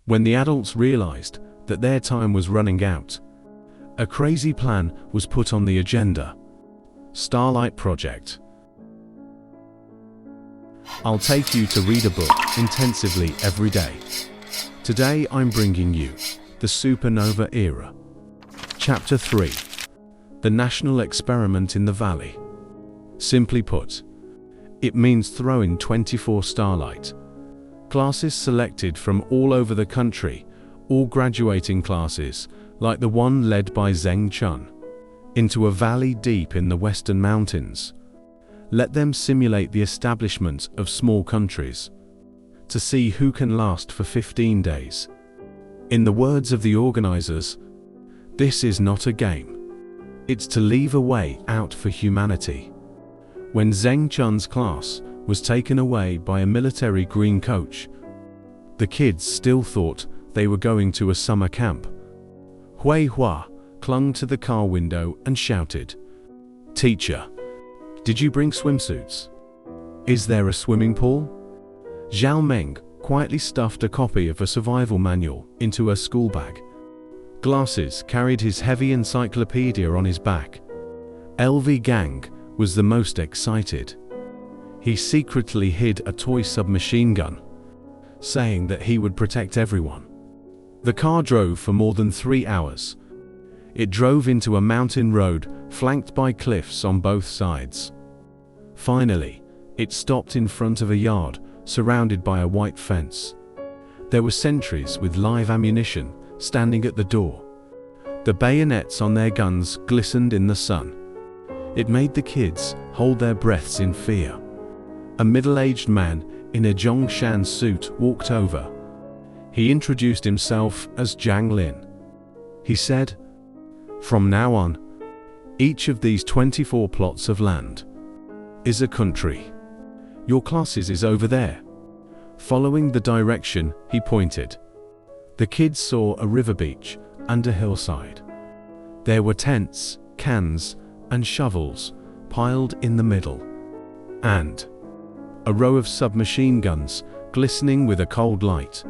When the adults realized that their time was running out, a crazy plan was put on the agenda. Starlight Project. I'll take you to read a book intensively every day. Today I'm bringing you the Supernova Era. Chapter 3. The National Experiment in the Valley. Simply put, it means throwing 24 starlight. Classes selected from all over the country, all graduating classes, like the one led by Zheng Chun, into a valley deep in the western mountains. Let them simulate the establishment of small countries, to see who can last for 15 days. In the words of the organizers, this is not a game. It's to leave a way out for humanity. When Zheng Chun's class was taken away by a military green coach, the kids still thought they were going to a summer camp. Hui Hua clung to the car window and shouted, "Teacher, did you bring swimsuits? Is there a swimming pool?" Zhao Meng quietly stuffed a copy of a survival manual into her school bag. Glasses carried his heavy encyclopedia on his back. LV Gang was the most excited. He secretly hid a toy submachine gun, saying that he would protect everyone. The car drove for more than 3 hours. It drove into a mountain road flanked by cliffs on both sides. Finally, it stopped in front of a yard surrounded by a white fence. There were sentries with live ammunition standing at the door. The bayonets on their guns glistened in the sun. It made the kids hold their breaths in fear. A middle-aged man in a Zhongshan suit walked over. He introduced himself as Zhang Lin. He said, "From now on, each of these 24 plots of land is a country. Your classes is over there." Following the direction he pointed, the kids saw a river beach and a hillside. There were tents, cans, and shovels piled in the middle, and a row of submachine guns glistening with a cold light.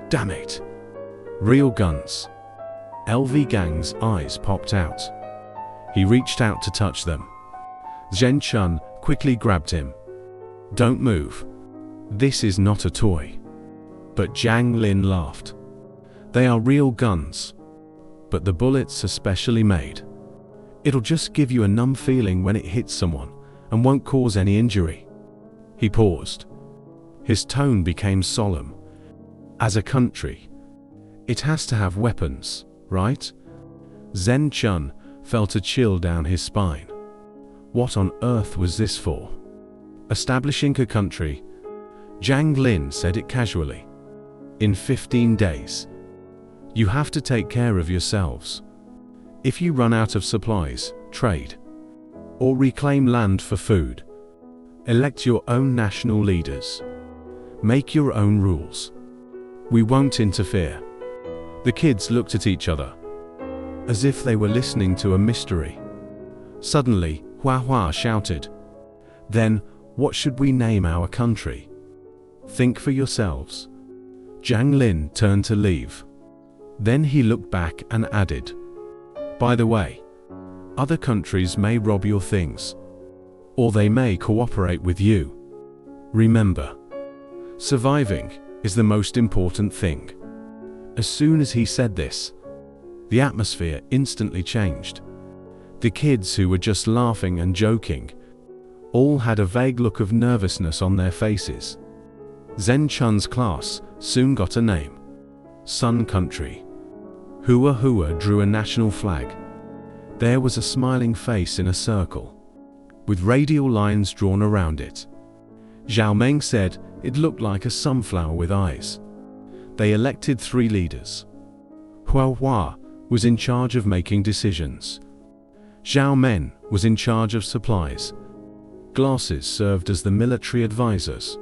Damn it! Real guns. LV Gang's eyes popped out. He reached out to touch them. Zheng Chun quickly grabbed him. "Don't move. This is not a toy." But Zhang Lin laughed. "They are real guns. But the bullets are specially made. It'll just give you a numb feeling when it hits someone and won't cause any injury." He paused. His tone became solemn. "As a country, it has to have weapons, right?" Zheng Chun felt a chill down his spine. What on earth was this for? Establishing a country? Zhang Lin said it casually. "In 15 days. You have to take care of yourselves. If you run out of supplies, trade, or reclaim land for food, elect your own national leaders. Make your own rules. We won't interfere." The kids looked at each other, as if they were listening to a mystery. Suddenly, Hua Hua shouted, "Then, what should we name our country? Think for yourselves." Zhang Lin turned to leave. Then he looked back and added, "By the way, other countries may rob your things, or they may cooperate with you. Remember, surviving is the most important thing." As soon as he said this, the atmosphere instantly changed. The kids, who were just laughing and joking, all had a vague look of nervousness on their faces. Zheng Chun's class soon got a name: Sun Country. Hua Hua drew a national flag. There was a smiling face in a circle, with radial lines drawn around it. Zhao Meng said it looked like a sunflower with eyes. They elected 3 leaders. Hua Hua was in charge of making decisions. Zhao Men was in charge of supplies. Glasses served as the military advisors.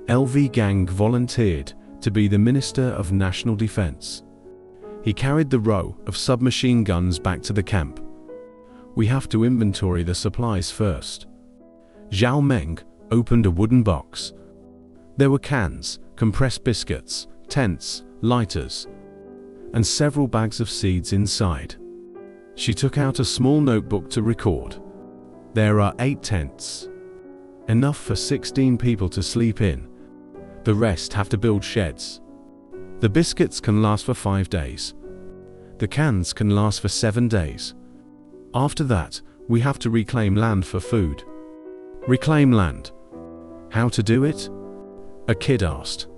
LV Gang volunteered to be the Minister of National Defense. He carried the row of submachine guns back to the camp. "We have to inventory the supplies first." Zhao Meng opened a wooden box. There were cans, compressed biscuits, tents, lighters, and several bags of seeds inside. She took out a small notebook to record. There are 8 tents. Enough for 16 people to sleep in. The rest have to build sheds. The biscuits can last for 5 days. The cans can last for 7 days. After that, we have to reclaim land for food. Reclaim land. How to do it? A kid asked.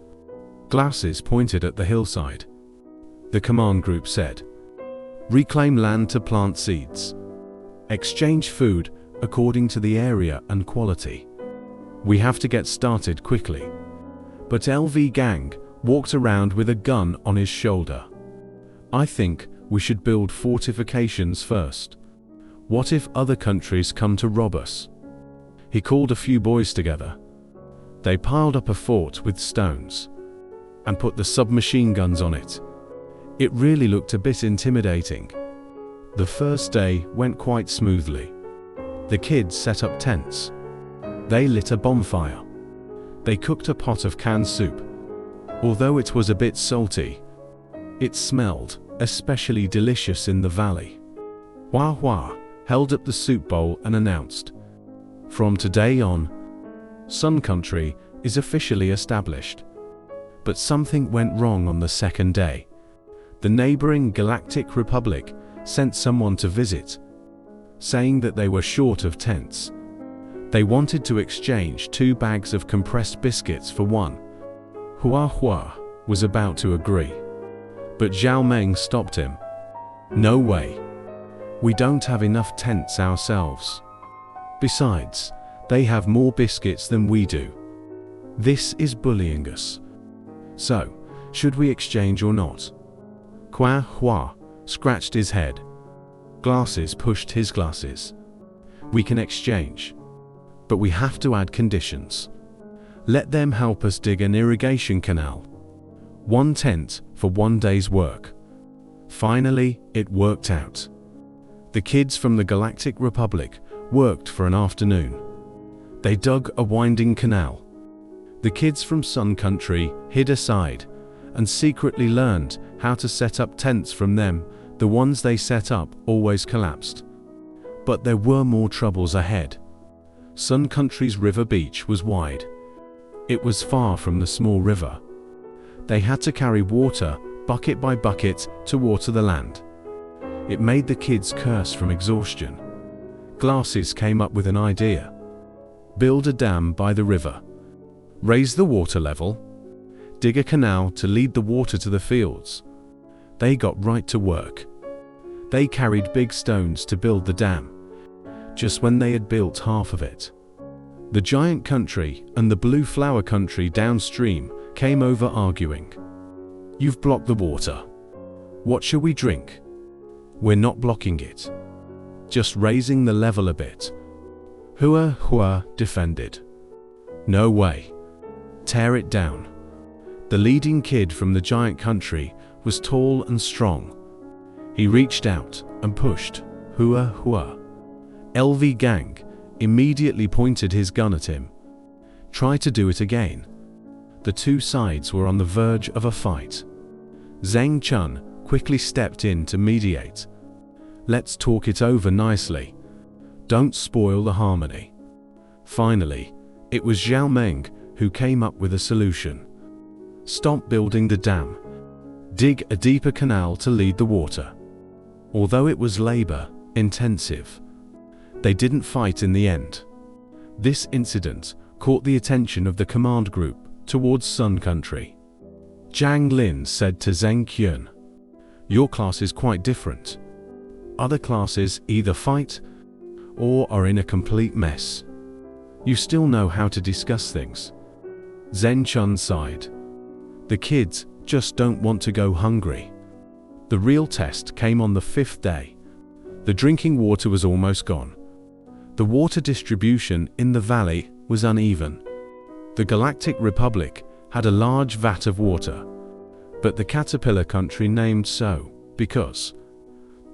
Glasses pointed at the hillside. The command group said, reclaim land to plant seeds. Exchange food according to the area and quality. We have to get started quickly. But LV Gang walked around with a gun on his shoulder. I think we should build fortifications first. What if other countries come to rob us? He called a few boys together. They piled up a fort with stones and put the submachine guns on it. It really looked a bit intimidating. The first day went quite smoothly. The kids set up tents. They lit a bonfire. They cooked a pot of canned soup. Although it was a bit salty, it smelled especially delicious in the valley. Hua Hua held up the soup bowl and announced, from today on, Sun Country is officially established. But something went wrong on the second day. The neighboring Galactic Republic sent someone to visit, saying that they were short of tents. They wanted to exchange 2 bags of compressed biscuits for 1. Hua Hua was about to agree, but Zhao Meng stopped him. No way. We don't have enough tents ourselves. Besides, they have more biscuits than we do. This is bullying us. So, should we exchange or not? Hua Hua scratched his head. Glasses pushed his glasses. We can exchange, but we have to add conditions. Let them help us dig an irrigation canal. 1 tent for 1 day's work. Finally, it worked out. The kids from the Galactic Republic worked for an afternoon. They dug a winding canal. The kids from Sun Country hid aside and secretly learned how to set up tents from them. The ones they set up always collapsed. But there were more troubles ahead. Sun Country's river beach was wide. It was far from the small river. They had to carry water, bucket by bucket, to water the land. It made the kids curse from exhaustion. Glasses came up with an idea. Build a dam by the river. Raise the water level. Dig a canal to lead the water to the fields. They got right to work. They carried big stones to build the dam. Just when they had built half of it, the giant country and the blue flower country downstream came over arguing. You've blocked the water. What shall we drink? We're not blocking it. Just raising the level a bit. Hua Hua defended. No way. Tear it down. The leading kid from the giant country was tall and strong. He reached out and pushed Hua Hua. LV Gang immediately pointed his gun at him. Try to do it again. The 2 sides were on the verge of a fight. Zheng Chun quickly stepped in to mediate. Let's talk it over nicely. Don't spoil the harmony. Finally, it was Zhao Meng who came up with a solution. Stop building the dam. Dig a deeper canal to lead the water. Although it was labor-intensive, they didn't fight in the end. This incident caught the attention of the command group towards Sun Country. Zhang Lin said to Zheng Qian, your class is quite different. Other classes either fight or are in a complete mess. You still know how to discuss things. Zhen Chun sighed. The kids just don't want to go hungry. The real test came on the 5th day. The drinking water was almost gone. The water distribution in the valley was uneven. The Galactic Republic had a large vat of water, but the caterpillar country named so because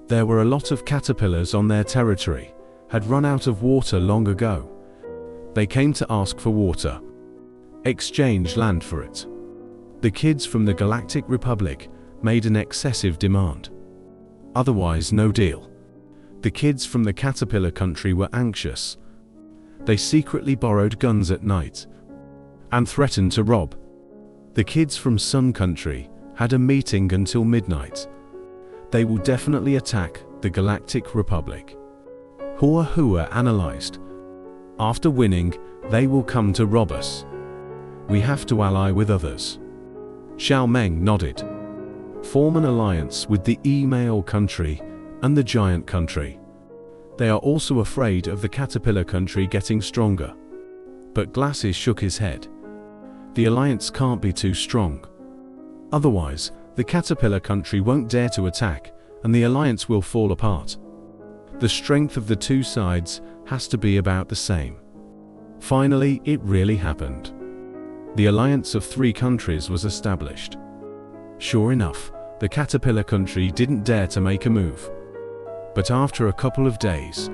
there were a lot of caterpillars on their territory, had run out of water long ago. They came to ask for water. Exchange land for it. The kids from the Galactic Republic made an excessive demand. Otherwise, no deal. The kids from the Caterpillar country were anxious. They secretly borrowed guns at night and threatened to rob. The kids from Sun Country had a meeting until midnight. They will definitely attack the Galactic Republic. Hua Hua analyzed. After winning, they will come to rob us. We have to ally with others. Xiao Meng nodded. Form an alliance with the Email country and the Giant country. They are also afraid of the Caterpillar country getting stronger. But Glasses shook his head. The alliance can't be too strong. Otherwise, the Caterpillar country won't dare to attack, and the alliance will fall apart. The strength of the two sides has to be about the same. Finally, it really happened. The alliance of 3 countries was established. Sure enough, the Caterpillar country didn't dare to make a move. But after a couple of days,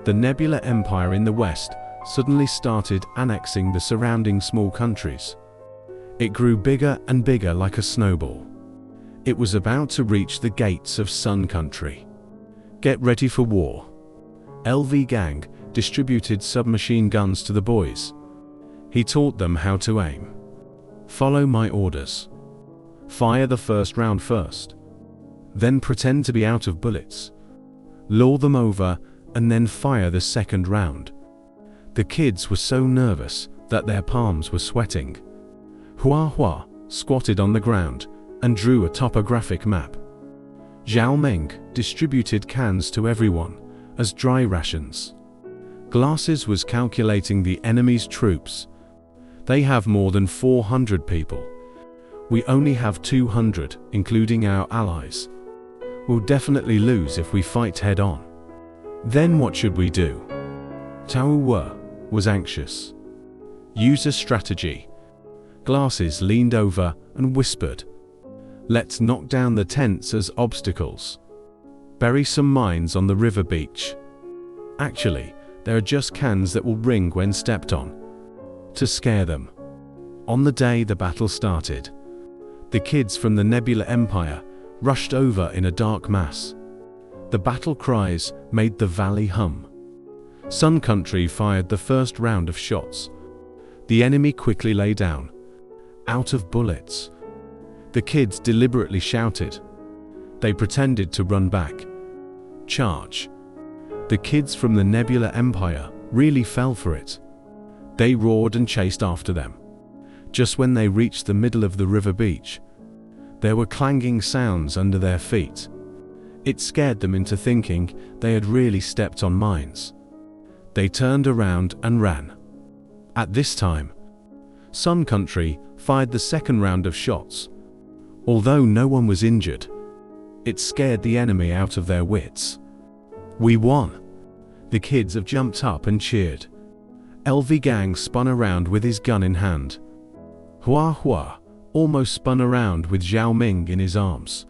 the Nebula Empire in the west suddenly started annexing the surrounding small countries. It grew bigger and bigger like a snowball. It was about to reach the gates of Sun Country. Get ready for war. LV Gang distributed submachine guns to the boys. He taught them how to aim. Follow my orders. Fire the first round first. Then pretend to be out of bullets. Lure them over and then fire the second round. The kids were so nervous that their palms were sweating. Hua Hua squatted on the ground and drew a topographic map. Xiao Meng distributed cans to everyone as dry rations. Glasses was calculating the enemy's troops. They have more than 400 people. We only have 200, including our allies. We'll definitely lose if we fight head-on. Then what should we do? Tao Wu was anxious. Use a strategy. Glasses leaned over and whispered. Let's knock down the tents as obstacles. Bury some mines on the river beach. Actually, there are just cans that will ring when stepped on. To scare them. On the day the battle started, the kids from the Nebula Empire rushed over in a dark mass. The battle cries made the valley hum. Sun Country fired the first round of shots. The enemy quickly lay down, out of bullets. The kids deliberately shouted. They pretended to run back. Charge. The kids from the Nebula Empire really fell for it. They roared and chased after them. Just when they reached the middle of the river beach, there were clanging sounds under their feet. It scared them into thinking they had really stepped on mines. They turned around and ran. At this time, Sun Country fired the second round of shots. Although no one was injured, it scared the enemy out of their wits. We won! The kids have jumped up and cheered. LV Gang spun around with his gun in hand. Hua Hua almost spun around with Xiao Ming in his arms.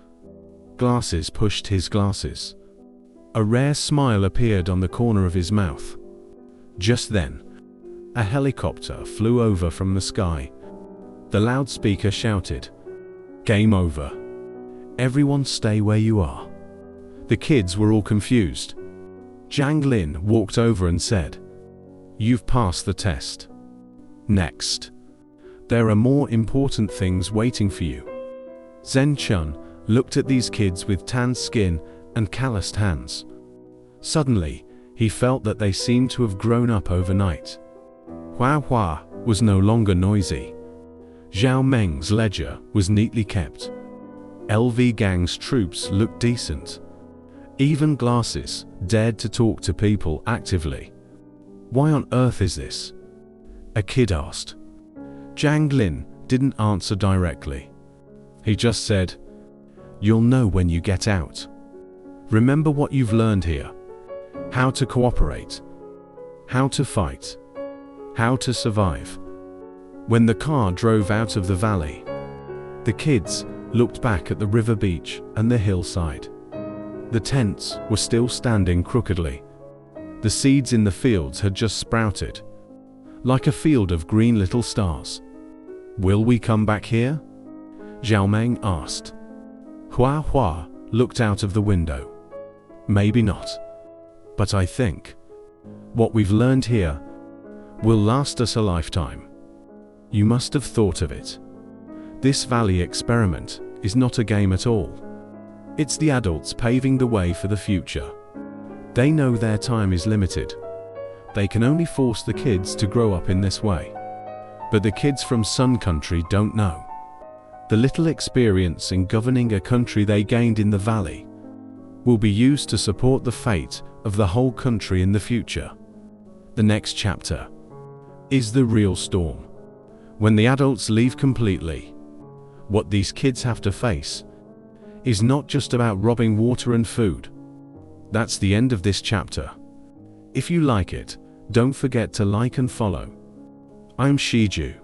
Glasses pushed his glasses. A rare smile appeared on the corner of his mouth. Just then, a helicopter flew over from the sky. The loudspeaker shouted, "Game over. Everyone stay where you are." The kids were all confused. Zhang Lin walked over and said, "You've passed the test. Next. There are more important things waiting for you." Zhen Chun looked at these kids with tanned skin and calloused hands. Suddenly, he felt that they seemed to have grown up overnight. Hua Hua was no longer noisy. Xiao Meng's ledger was neatly kept. LV Gang's troops looked decent. Even Glasses dared to talk to people actively. "Why on earth is this?" a kid asked. Zhang Lin didn't answer directly. He just said, "You'll know when you get out. Remember what you've learned here. How to cooperate. How to fight. How to survive." When the car drove out of the valley, the kids looked back at the river beach and the hillside. The tents were still standing crookedly. The seeds in the fields had just sprouted, like a field of green little stars. "Will we come back here?" Xiaomeng asked. Hua Hua looked out of the window. Maybe not. But I think what we've learned here will last us a lifetime. You must have thought of it. This valley experiment is not a game at all. It's the adults paving the way for the future. They know their time is limited. They can only force the kids to grow up in this way. But the kids from Sun Country don't know. The little experience in governing a country they gained in the valley will be used to support the fate of the whole country in the future. The next chapter is the real storm. When the adults leave completely, what these kids have to face is not just about robbing water and food. That's the end of this chapter. If you like it, don't forget to like and follow. I'm Shiju.